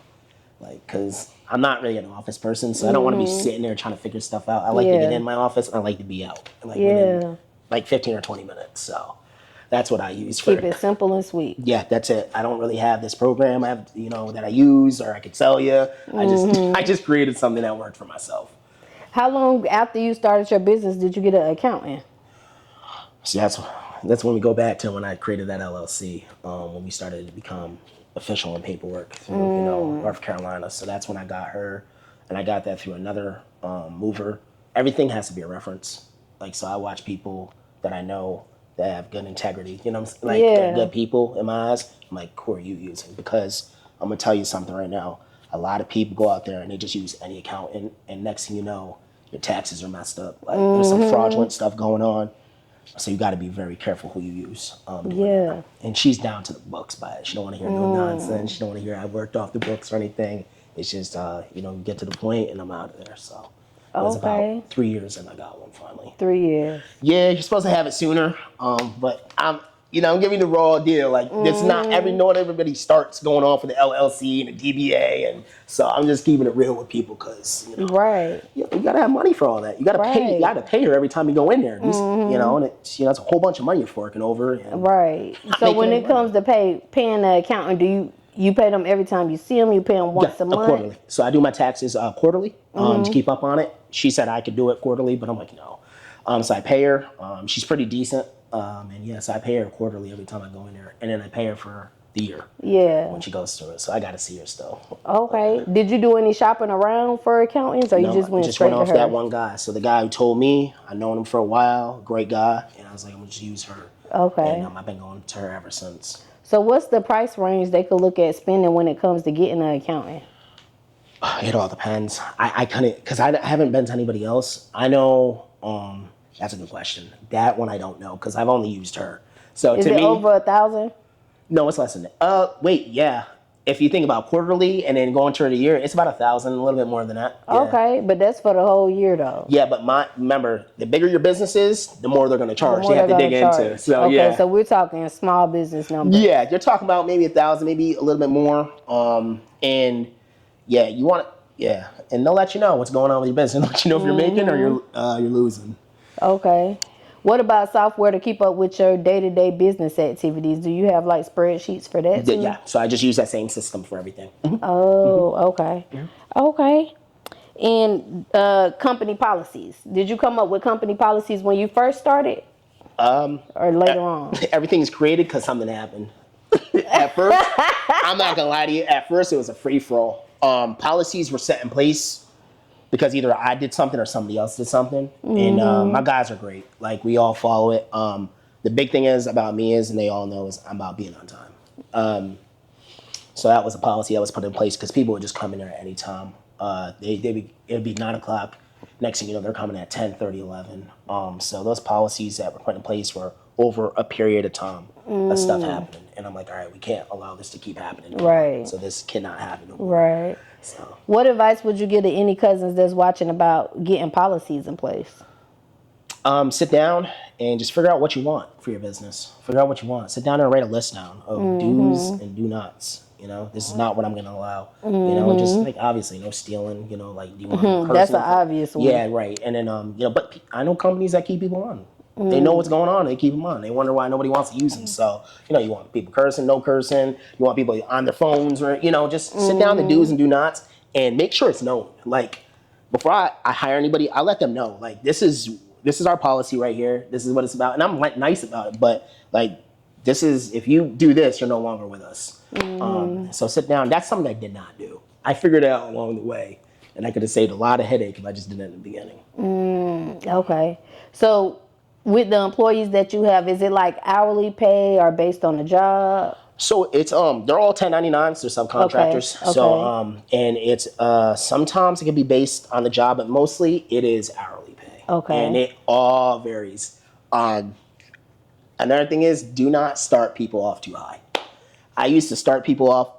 Because I'm not really an office person, so I don't want to be sitting there trying to figure stuff out. I like to get in my office, and I like to be out. Within, 15 or 20 minutes. So that's what I use. Keep it simple and sweet. Yeah, that's it. I don't really have this program I have, that I use or I could tell you. I just created something that worked for myself. How long after you started your business did you get an accountant? See, that's when we go back to when I created that LLC, when we started to become official in paperwork through North Carolina. So that's when I got her, and I got that through another mover. Everything has to be a reference. So I watch people that I know that have good integrity, they're good people in my eyes. I'm like, who are you using? Because I'm gonna tell you something right now. A lot of people go out there and they just use any accountant, and next thing you know, your taxes are messed up. There's some fraudulent stuff going on. So you got to be very careful who you use. And she's down to the books by it. She don't want to hear no nonsense. She don't want to hear I worked off the books or anything. It's just, get to the point and I'm out of there. So it was about 3 years and I got one finally. 3 years. Yeah, you're supposed to have it sooner. But I'm giving you the raw deal. It's not not everybody starts going on for the LLC and the DBA. And so I'm just keeping it real with people because, you got to have money for all that. You got to pay. You got to pay her every time you go in there. And it's a whole bunch of money you're forking over. And so when it comes to paying the accountant, do you pay them every time you see them? You pay them once a month? Quarterly. So I do my taxes quarterly to keep up on it. She said I could do it quarterly, but I'm like, no. So I pay her. She's pretty decent. And yes, I pay her quarterly every time I go in there. And then I pay her for the year. Yeah. When she goes through it. So I got to see her still. Okay. Did you do any shopping around for accountants or you just went straight to her? I just went off that one guy. So the guy who told me, I've known him for a while, great guy. And I was like, I'm going to just use her. Okay. And I've been going to her ever since. So what's the price range they could look at spending when it comes to getting an accountant? It all depends. I couldn't, because I haven't been to anybody else. I know That's a good question. That one I don't know because I've only used her. So Is to it me, over 1,000? no, it's less than that. Wait, yeah. If you think about quarterly and then going to the year, it's about 1,000, a little bit more than that. Yeah. Okay, but that's for the whole year though. Yeah, but remember, the bigger your business is, the more they're going to charge. The more They have to they're dig gonna into. charge. So Okay, yeah. so we're talking small business numbers. Yeah, you're talking about maybe 1,000, maybe a little bit more. And yeah, you want yeah, and they'll let you know what's going on with your business. They'll let you know if you're making or you're losing. Okay. What about software to keep up with your day-to-day business activities? Do you have like spreadsheets for that too? Yeah, so I just use that same system for everything. Oh, okay. Okay. And company policies. Did you come up with company policies when you first started? Or later on? Everything's created because something happened. At first, I'm not gonna lie to you. At first, it was a free for all. Policies were set in place because either I did something or somebody else did something, and my guys are great. Like we all follow it. The big thing is about me is, and they all know, is I'm about being on time. So that was a policy that was put in place because people would just come in there at any time. It'd be 9 o'clock. Next thing you know, they're coming at 10, 30, 11. So those policies that were put in place were over a period of time. That stuff happened. And I'm like, all right, we can't allow this to keep happening. Right. So this cannot happen no more. Right. So What advice would you give to any cousins that's watching about getting policies in place? sit down and just figure out what you want for your business. Figure out what you want. Sit down and write a list down of do's and do nots. You know, this is not what I'm going to allow. You know, just like obviously no stealing. You know, like do you want That's an obvious one. Yeah, right. And then you know, but I know companies that keep people on. They know what's going on. They keep them on. They wonder why nobody wants to use them. So you know, you want people cursing, no cursing. You want people on their phones, or you know, just sit down the do's and do nots and make sure it's known. Like before I hire anybody, I let them know. Like this is our policy right here. This is what it's about, and I'm like nice about it. But like this is, if you do this, you're no longer with us. So sit down. That's something I did not do. I figured it out along the way, and I could have saved a lot of headache if I just did it in the beginning. Okay. So with the employees that you have, is it like hourly pay or based on the job? So it's they're all 1099s, they're subcontractors. Okay. So and it's sometimes it can be based on the job, but mostly it is hourly pay. Okay. And it all varies. Another thing is, do not start people off too high. I used to start people off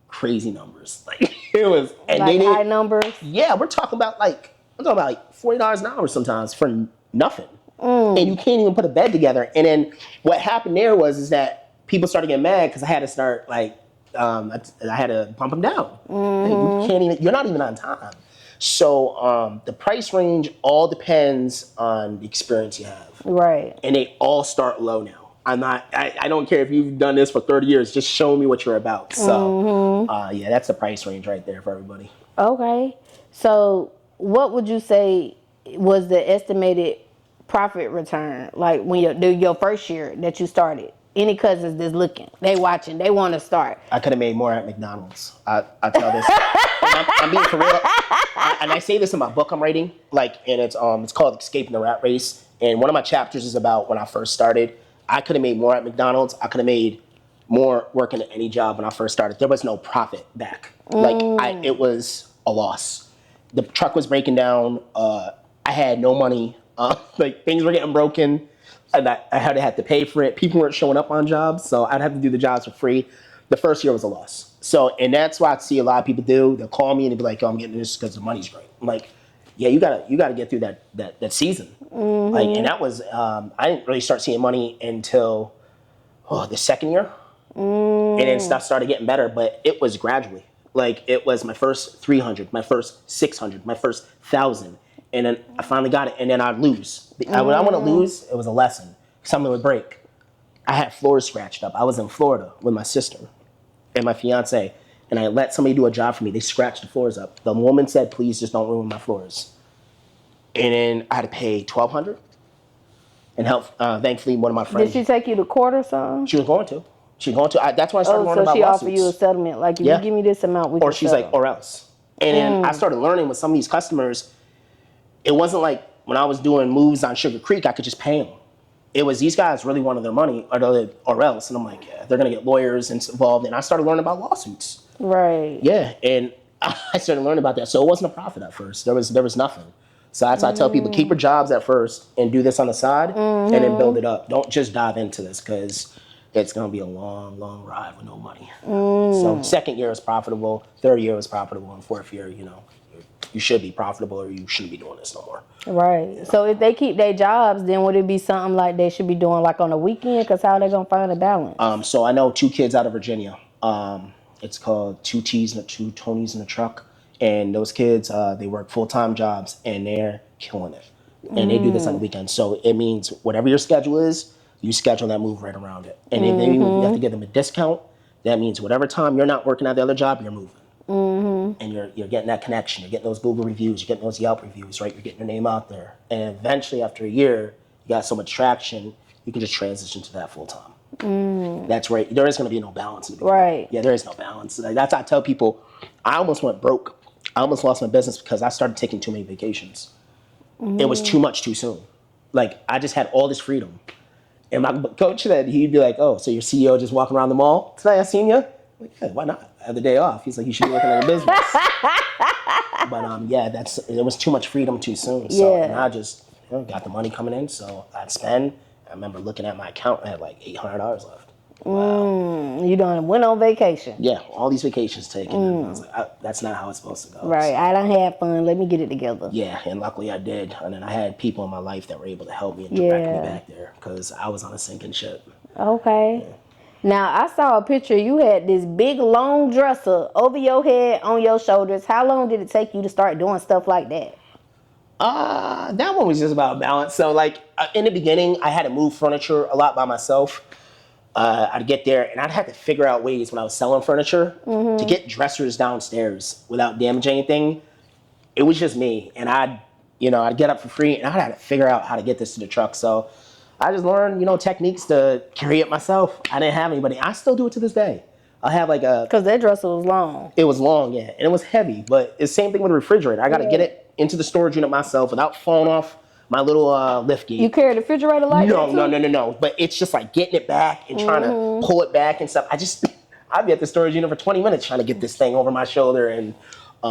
crazy numbers. Like it was, and Like they high numbers? Yeah, we're talking about like $40 an hour sometimes for nothing, and you can't even put a bed together. And then what happened there is that people started getting mad because I had to start like I had to bump them down. Like, you can't even. You're not even on time. So the price range all depends on the experience you have. Right. And they all start low now. I don't care if you've done this for 30 years, just show me what you're about. So yeah, that's the price range right there for everybody. Okay. So what would you say was the estimated profit return, like when your first year that you started? Any cousins that's looking, they watching, they want to start. I could have made more at McDonald's. I tell this. I'm being for real. And I say this in my book I'm writing, and it's called Escaping the Rat Race. And one of my chapters is about when I first started. I could have made more at McDonald's. I could have made more working at any job when I first started. There was no profit back. It was a loss. The truck was breaking down. I had no money. Things were getting broken. And I had to pay for it. People weren't showing up on jobs, so I'd have to do the jobs for free. The first year was a loss. So, and that's what I see a lot of people do. They'll call me and they'll be like, "Oh, I'm getting this because the money's great." I'm like, "Yeah, you gotta get through that season." And that was I didn't really start seeing money until the second year, and then stuff started getting better. But it was gradually. Like it was my first 300, my first 600, my first 1,000. And then I finally got it, and then I'd lose. When I want to lose, it was a lesson. Something would break. I had floors scratched up. I was in Florida with my sister and my fiance, and I let somebody do a job for me. They scratched the floors up. The woman said, "Please, just don't ruin my floors." And then I had to pay $1,200 and help. Thankfully, one of my friends. Did she take you to court or something? She was going to. That's when I started learning about lawsuits. So she offered you a settlement, like if you give me this amount, we can she's settle. like, or else. And then I started learning with some of these customers. It wasn't like when I was doing moves on Sugar Creek, I could just pay them. It was these guys really wanted their money or else. And I'm like, yeah, they're going to get lawyers involved. And I started learning about lawsuits. Right. Yeah. And I started learning about that. So it wasn't a profit at first. There was nothing. So that's why I tell people, keep your jobs at first and do this on the side and then build it up. Don't just dive into this because it's going to be a long, long ride with no money. So second year is profitable, third year is profitable, and fourth year, you know, you should be profitable or you shouldn't be doing this no more. Right. So if they keep their jobs, then would it be something like they should be doing like on the weekend? Because how are they going to find a balance? So I know 2 kids out of Virginia. It's called two Tonys in a truck. And those kids, they work full-time jobs and they're killing it. And they do this on the weekends. So it means whatever your schedule is, you schedule that move right around it. And if they, you have to give them a discount, that means whatever time you're not working at the other job, you're moving. And you're getting that connection. You're getting those Google reviews. You're getting those Yelp reviews, right? You're getting your name out there. And eventually, after a year, you got so much traction, you can just transition to that full-time. That's right. There is going to be no balance. In the beginning. Right. Yeah, there is no balance. Like, that's how I tell people, I almost went broke. I almost lost my business because I started taking too many vacations. It was too much too soon. Like, I just had all this freedom. And my coach said, he'd be like, oh, so your CEO just walking around the mall? Tonight I seen you? I'm like, yeah, why not? I have the day off. He's like, you should be working on your business. But yeah, it was too much freedom too soon. So and I just got the money coming in, so I'd spend. I remember looking at my account, I had like $800 left. Wow. You done went on vacation. Yeah, all these vacations taken. And I was like, that's not how it's supposed to go. Right, So, I done had fun. Let me get it together. yeah, and luckily I did. And then I had people in my life that were able to help me and direct me back there because I was on a sinking ship. Okay. Now, I saw a picture. You had this big, long dresser over your head, on your shoulders. How long did it take you to start doing stuff like that? That one was just about balance. So, like, in the beginning, I had to move furniture a lot by myself. I'd get there, and I'd have to figure out ways when I was selling furniture to get dressers downstairs without damaging anything. It was just me, and I'd get up for free, and I'd have to figure out how to get this to the truck. So I just learned, techniques to carry it myself. I didn't have anybody. I still do it to this day. I have like Because that dresser was long. It was long, yeah, and it was heavy, but it's the same thing with a refrigerator. I got to get it into the storage unit myself without falling off my little lift gate. You carry the refrigerator like that too? No. But it's just like getting it back and trying to pull it back and stuff. I'd be at the storage unit for 20 minutes trying to get this thing over my shoulder and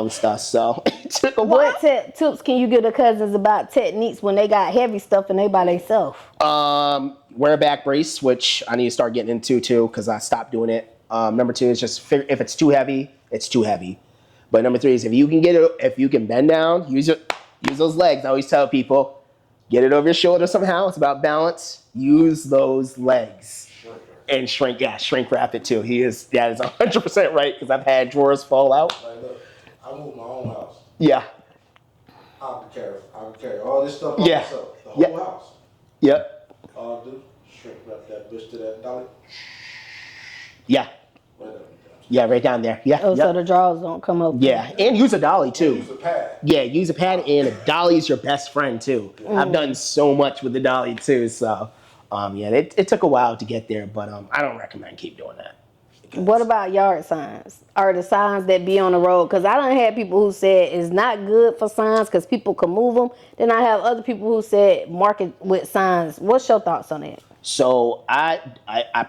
stuff. So it took a while. What tips can you give the cousins about techniques when they got heavy stuff and they by themselves? Wear a back brace, which I need to start getting into too because I stopped doing it. Number 2 is just if it's too heavy, it's too heavy. But number 3 is if you can bend down, use those legs. I always tell people, get it over your shoulder somehow. It's about balance. Use those legs and shrink wrap it too. That is 100% right because I've had drawers fall out. Like, look, I moved my own house. Yeah. I can carry all this stuff by myself. The whole house. Yep. All I do, shrink wrap that bitch to that dolly. Yeah. Right there. Yeah, right down there. Yeah. Oh, so the drawers don't come open. Yeah, and use a dolly too. Use a pad. Yeah, use a pad, and a dolly is your best friend too. I've done so much with the dolly too, so it took a while to get there, but I don't recommend keep doing that. What about yard signs? Or the signs that be on the road? Because I done had people who said it's not good for signs because people can move them. Then I have other people who said mark it with signs. What's your thoughts on that? So I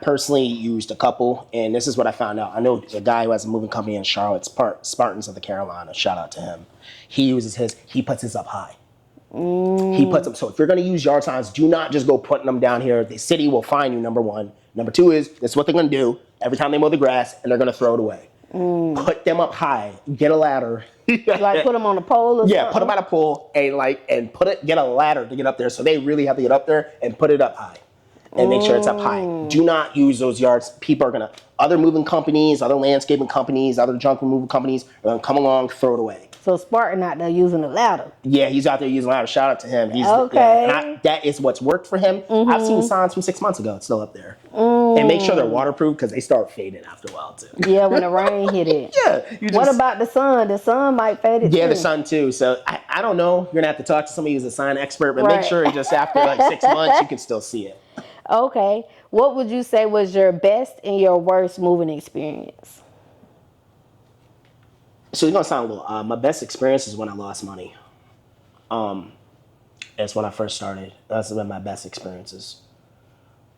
personally used a couple, and this is what I found out. I know a guy who has a moving company in Charlotte, Spartans of the Carolina. Shout out to him. He puts his up high. He puts them. So if you're going to use yard signs, do not just go putting them down here. The city will fine you, number 1. Number 2 is this is what they're going to do every time they mow the grass, and they're going to throw it away. Put them up high. Get a ladder. Like put them on a pole or something? Yeah, put them on a pole and get a ladder to get up there. So they really have to get up there and put it up high. And make sure it's up high. Do not use those yards. People are other moving companies, other landscaping companies, other junk removal companies are going to come along, throw it away. So Spartan out there using a ladder. Yeah, he's out there using a ladder. Shout out to him. Okay. And that is what's worked for him. I've seen signs from 6 months ago. It's still up there. And make sure they're waterproof because they start fading after a while too. Yeah, when the rain hit it. Yeah. What about the sun? The sun might fade it too. Yeah, the sun too. So I don't know. You're going to have to talk to somebody who's a sign expert, but make sure just after like 6 months, you can still see it. Okay. What would you say was your best and your worst moving experience? So it's gonna sound a little. My best experience is when I lost money. That's when I first started. That's been my best experiences.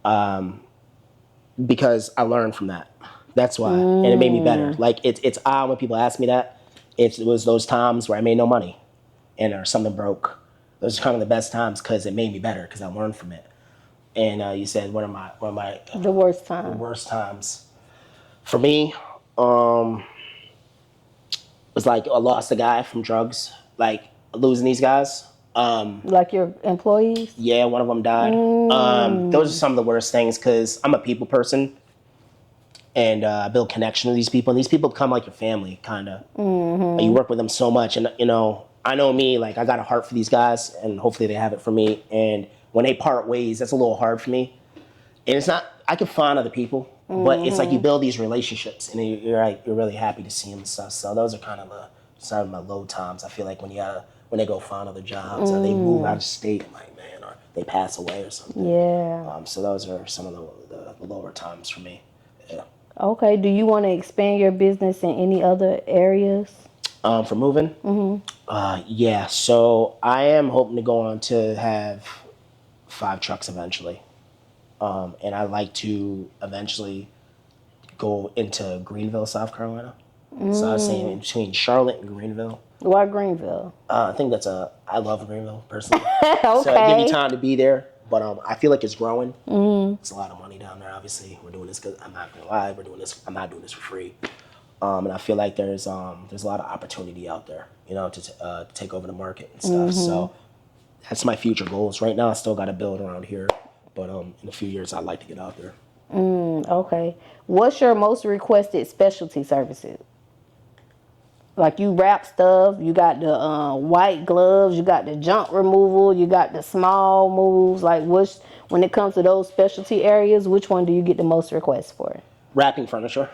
Because I learned from that. That's why, and it made me better. Like it's odd when people ask me that. It was those times where I made no money, or something broke, those are kind of the best times because it made me better because I learned from it. And you said, what are my The worst time. worst times? For me, was like I lost a guy from drugs, like losing these guys. Like your employees? Yeah, one of them died. Those are some of the worst things because I'm a people person, and I build connection with these people, and these people become like your family, kind of. You work with them so much, and I know me, like I got a heart for these guys, and hopefully they have it for me. And when they part ways, that's a little hard for me. And it's not, I can find other people, but it's like you build these relationships, and you're really happy to see them and stuff. So those are kind of some of my low times. I feel like when they go find other jobs, or they move out of state, I'm like, man, or they pass away or something. Yeah. So those are some of the lower times for me. Yeah. Okay. Do you want to expand your business in any other areas? For moving? Yeah. So I am hoping to go on to have 5 trucks eventually. And I'd like to eventually go into Greenville, South Carolina. So I was saying in between Charlotte and Greenville. Why Greenville? I think I love Greenville personally. Okay. So I give me time to be there, but I feel like it's growing. It's a lot of money down there. Obviously, we're doing this because I'm not gonna lie, I'm not doing this for free. And I feel like there's a lot of opportunity out there, to take over the market and stuff. So that's my future goals. Right now, I still got to build around here, but in a few years, I'd like to get out there. Okay. What's your most requested specialty services? Like you wrap stuff, you got the white gloves, you got the junk removal, you got the small moves. Like when it comes to those specialty areas, which one do you get the most requests for? Wrapping furniture.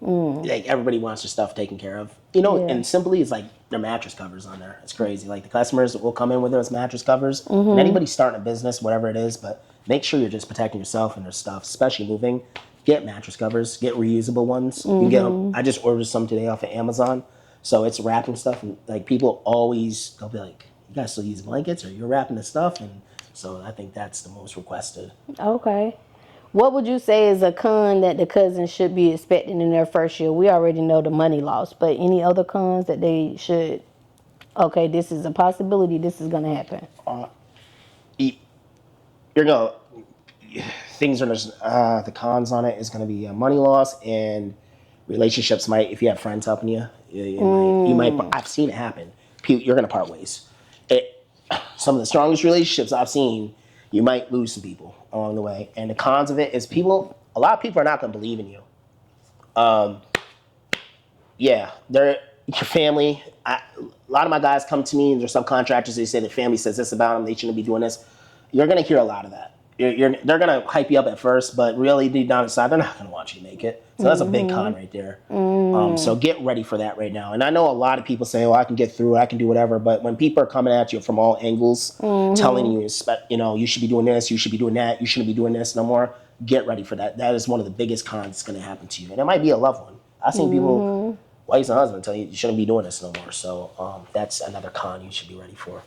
Like everybody wants their stuff taken care of. And simply it's like their mattress covers on there. It's crazy. Like the customers will come in with those mattress covers. And anybody starting a business, whatever it is, but make sure you're just protecting yourself and their stuff, especially moving. Get mattress covers, get reusable ones. You can get them. I just ordered some today off of Amazon. So it's wrapping stuff, and like people they'll be like, you guys still use blankets or you're wrapping the stuff? And so I think that's the most requested. Okay. What would you say is a con that the Cuzns should be expecting in their first year? We already know the money loss, but any other cons that they should, okay, this is a possibility, this is going to happen? Things are just, the cons on it is going to be money loss, and relationships might, if you have friends helping you, you might, I've seen it happen. You're going to part ways. Some of the strongest relationships I've seen, you might lose some people along the way. And the cons of it is a lot of people are not going to believe in you. They're your family. A lot of my guys come to me and they're subcontractors. They say the family says this about them. They shouldn't be doing this. You're going to hear a lot of that. They're going to hype you up at first, but really deep down inside, they're not going to want you to make it. So that's a big con right there. So get ready for that right now. And I know a lot of people say, I can get through, I can do whatever. But when people are coming at you from all angles, telling you, you should be doing this, you should be doing that, you shouldn't be doing this no more, get ready for that. That is one of the biggest cons that's going to happen to you. And it might be a loved one. I've seen people, wives and husbands, tell you shouldn't be doing this no more. So that's another con you should be ready for.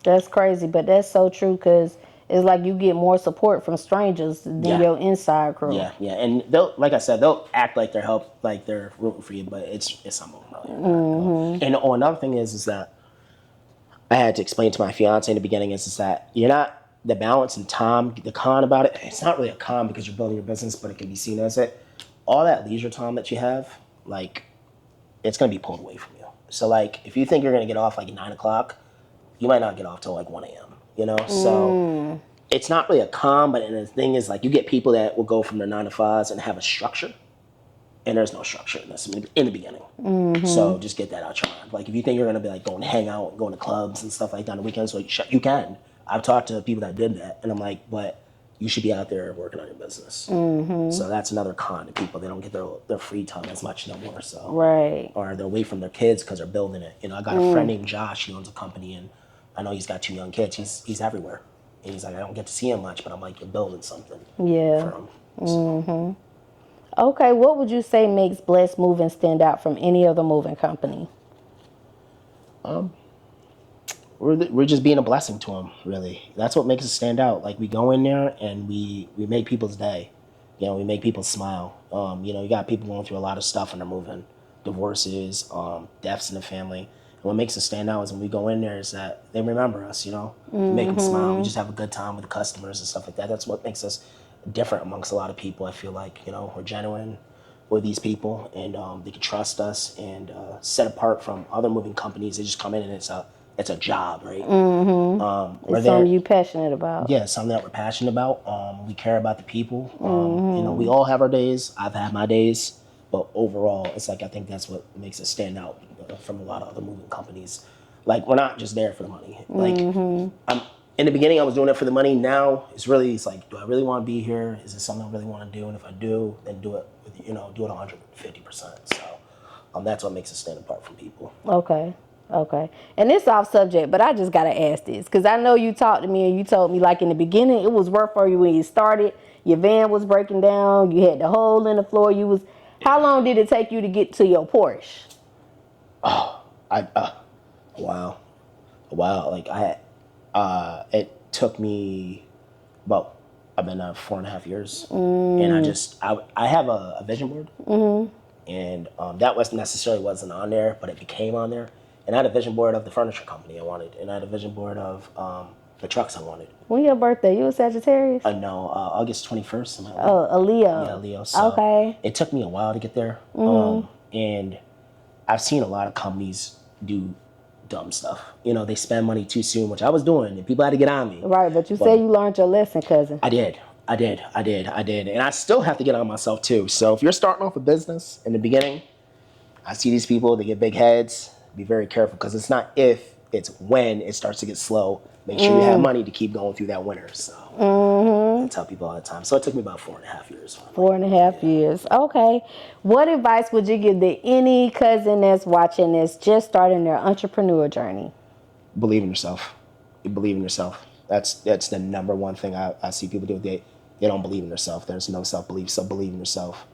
That's crazy, but that's so true because it's like you get more support from strangers than your inside crew. Yeah. And they'll, like I said, they'll act like they're rooting for you, but it's some of them really. And another thing is that I had to explain to my fiance in the beginning is that you're not the balance and time. The con about it, it's not really a con because you're building your business, but it can be seen as it. All that leisure time that you have, like, it's gonna be pulled away from you. So like, if you think you're gonna get off like 9 o'clock, you might not get off till like 1 a.m. So it's not really a con, but the thing is, like, you get people that will go from their 9 to 5s and have a structure, and there's no structure in this in the beginning. So just get that out your mind. Like, if you think you're gonna be like going to hang out and going to clubs and stuff like that on the weekends, so you can. I've talked to people that did that, and I'm like, but you should be out there working on your business. So that's another con to people. They don't get their free time as much no more. So or they're away from their kids because they're building it. I got a friend named Josh. He owns a company, and I know he's got 2 young kids. He's everywhere. And he's like, I don't get to see him much, but I'm like, you're building something for him. So. Okay, what would you say makes Blessed Moving stand out from any other moving company? We're just being a blessing to them, really. That's what makes us stand out. Like, we go in there and we make people's day. We make people smile. You got people going through a lot of stuff when they're moving. Divorces, deaths in the family. what makes us stand out is when we go in there is that they remember us, you know, we make them smile. We just have a good time with the customers and stuff like that. That's what makes us different amongst a lot of people. I feel like, you know, we're genuine with these people, and they can trust us, and set apart from other moving companies. They just come in and it's a job, right? It's something you passionate about. Yeah, something that we're passionate about. We care about the people. You know, we all have our days. I've had my days, but overall, it's like I think that's what makes us stand out from a lot of other moving companies. Like, we're not just there for the money. Like, in the beginning, I was doing it for the money. Now it's like, do I really want to be here? Is this something I really want to do? And if I do, then do it with, you know, do it 150%. So that's what makes us stand apart from people. Okay. And it's off subject, but I just got to ask this, because I know you talked to me and you told me, like, in the beginning, it was rough for you when you started. Your van was breaking down. You had the hole in the floor. How long did it take you to get to your Porsche? Wow. Like, it took me about, I've been 4.5 years, and I have a vision board, and that wasn't on there, but it became on there. And I had a vision board of the furniture company I wanted, and I had a vision board of the trucks I wanted. When your birthday? You a Sagittarius? No, August 21st. Oh, a Leo. Yeah, Leo. So okay. It took me a while to get there, and I've seen a lot of companies do dumb stuff. You know, they spend money too soon, which I was doing, and people had to get on me. Right, but you say you learned your lesson, cousin. I did. And I still have to get on myself too. So if you're starting off a business in the beginning, I see these people, they get big heads. Be very careful, because it's not if, it's when it starts to get slow. Make sure you have money to keep going through that winter. So I tell people all the time. So it took me about 4.5 years. 4.5 years. Okay. What advice would you give to any cousin that's watching this, just starting their entrepreneur journey? Believe in yourself. You believe in yourself. That's the number one thing I see people do. They don't believe in themselves. There's no self-belief. So believe in yourself.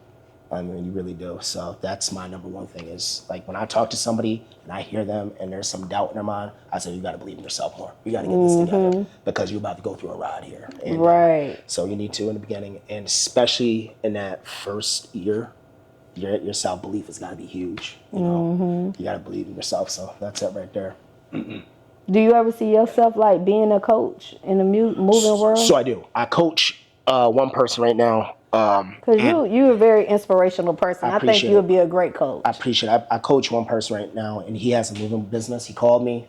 I mean, you really do. So that's my number one thing, is like, when I talk to somebody and I hear them and there's some doubt in their mind, I say, you got to believe in yourself more. You got to get this together, because you're about to go through a ride here. And, right. So you need to in the beginning, and especially in that first year, your self-belief has got to be huge. You know, you got to believe in yourself. So that's it right there. Do you ever see yourself like being a coach in the moving world? So I do. I coach one person right now. Because you're a very inspirational person. I think you would be a great coach. I appreciate it. I coach one person right now, and he has a moving business. He called me.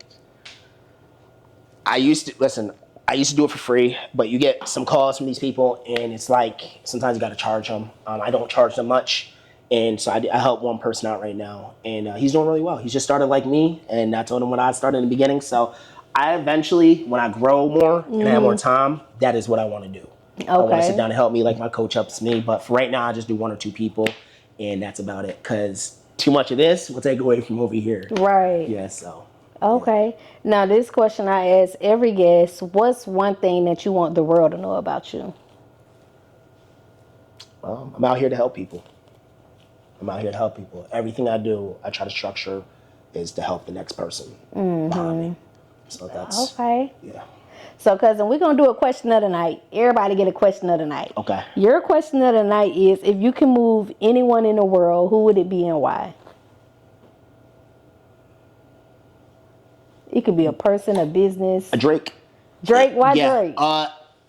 I used to do it for free, but you get some calls from these people, and it's like, sometimes you got to charge them. I don't charge them much, and so I help one person out right now, and he's doing really well. He's just started like me, and I told him when I started in the beginning. So I eventually, when I grow more and I have more time, that is what I want to do. Okay. I want to sit down and help me, like my coach helps me. But for right now, I just do 1 or 2 people, and that's about it. Because too much of this will take away from over here. Right. Yeah, so. Okay. Yeah. Now, this question I ask every guest, what's one thing that you want the world to know about you? I'm out here to help people. Everything I do, I try to structure is to help the next person behind me. So that's. Okay. Yeah. So, cousin, we're going to do a question of the night. Everybody get a question of the night. Okay. Your question of the night is, if you can move anyone in the world, who would it be and why? It could be a person, a business. Drake. Drake? Why Drake?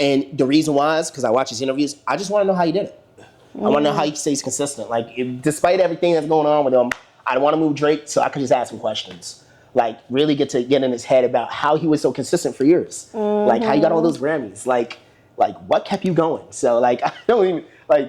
And the reason why is because I watch his interviews. I just want to know how he did it. I want to know how he stays consistent. Like, despite everything that's going on with him, I want to move Drake so I can just ask him questions. Like, really get in his head about how he was so consistent for years. Like, how you got all those Grammys. Like what kept you going? So, like, I don't even, like,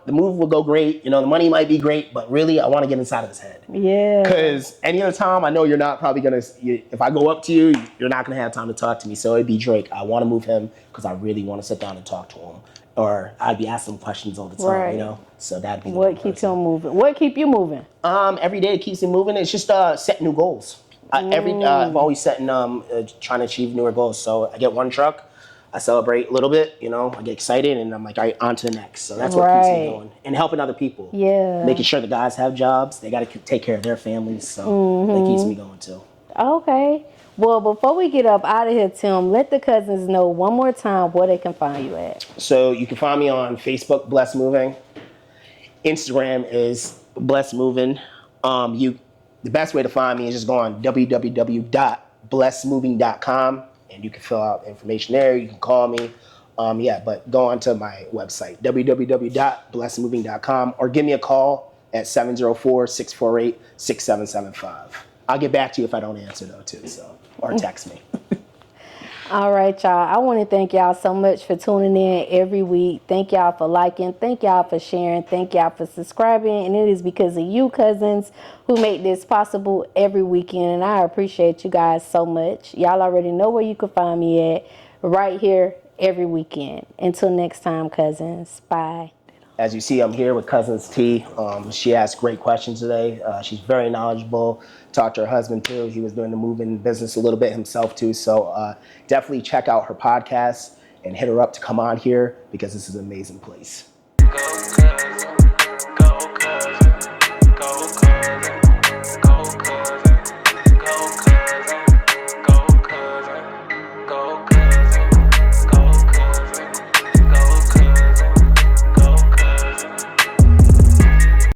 the move will go great. You know, the money might be great, but really, I want to get inside of his head. Yeah. Because any other time, I know you're not probably going to, if I go up to you, you're not going to have time to talk to me. So it'd be Drake. I want to move him because I really want to sit down and talk to him. Or I'd be asking him questions all the time, right. You know? So that'd be what keeps him moving? What keep you moving? Every day it keeps me moving. It's just setting new goals. I'm always setting, trying to achieve newer goals. So I get one truck, I celebrate a little bit, you know, I get excited, and I'm like, all right, on to the next. So that's what keeps me going. And helping other people. Yeah. Making sure the guys have jobs. They got to take care of their families. So that keeps me going too. Okay. Well, before we get up out of here, Tim, let the Cuzns know one more time where they can find you at. So you can find me on Facebook, Blessed Moving. Instagram is Blessed Moving. the best way to find me is just go on www.blessedmoving.com, and you can fill out information there. You can call me. But go on to my website, www.blessedmoving.com, or give me a call at 704-648-6775. I'll get back to you if I don't answer, though, too, or text me. All right, y'all. I want to thank y'all so much for tuning in every week. Thank y'all for liking. Thank y'all for sharing. Thank y'all for subscribing. And it is because of you, Cuzns, who make this possible every weekend. And I appreciate you guys so much. Y'all already know where you can find me at, right here every weekend. Until next time, Cuzns. Bye. As you see, I'm here with Cuzns T. She asked great questions today. She's very knowledgeable. Talked to her husband, too. He was doing the moving business a little bit himself, too. So definitely check out her podcast and hit her up to come on here, because this is an amazing place.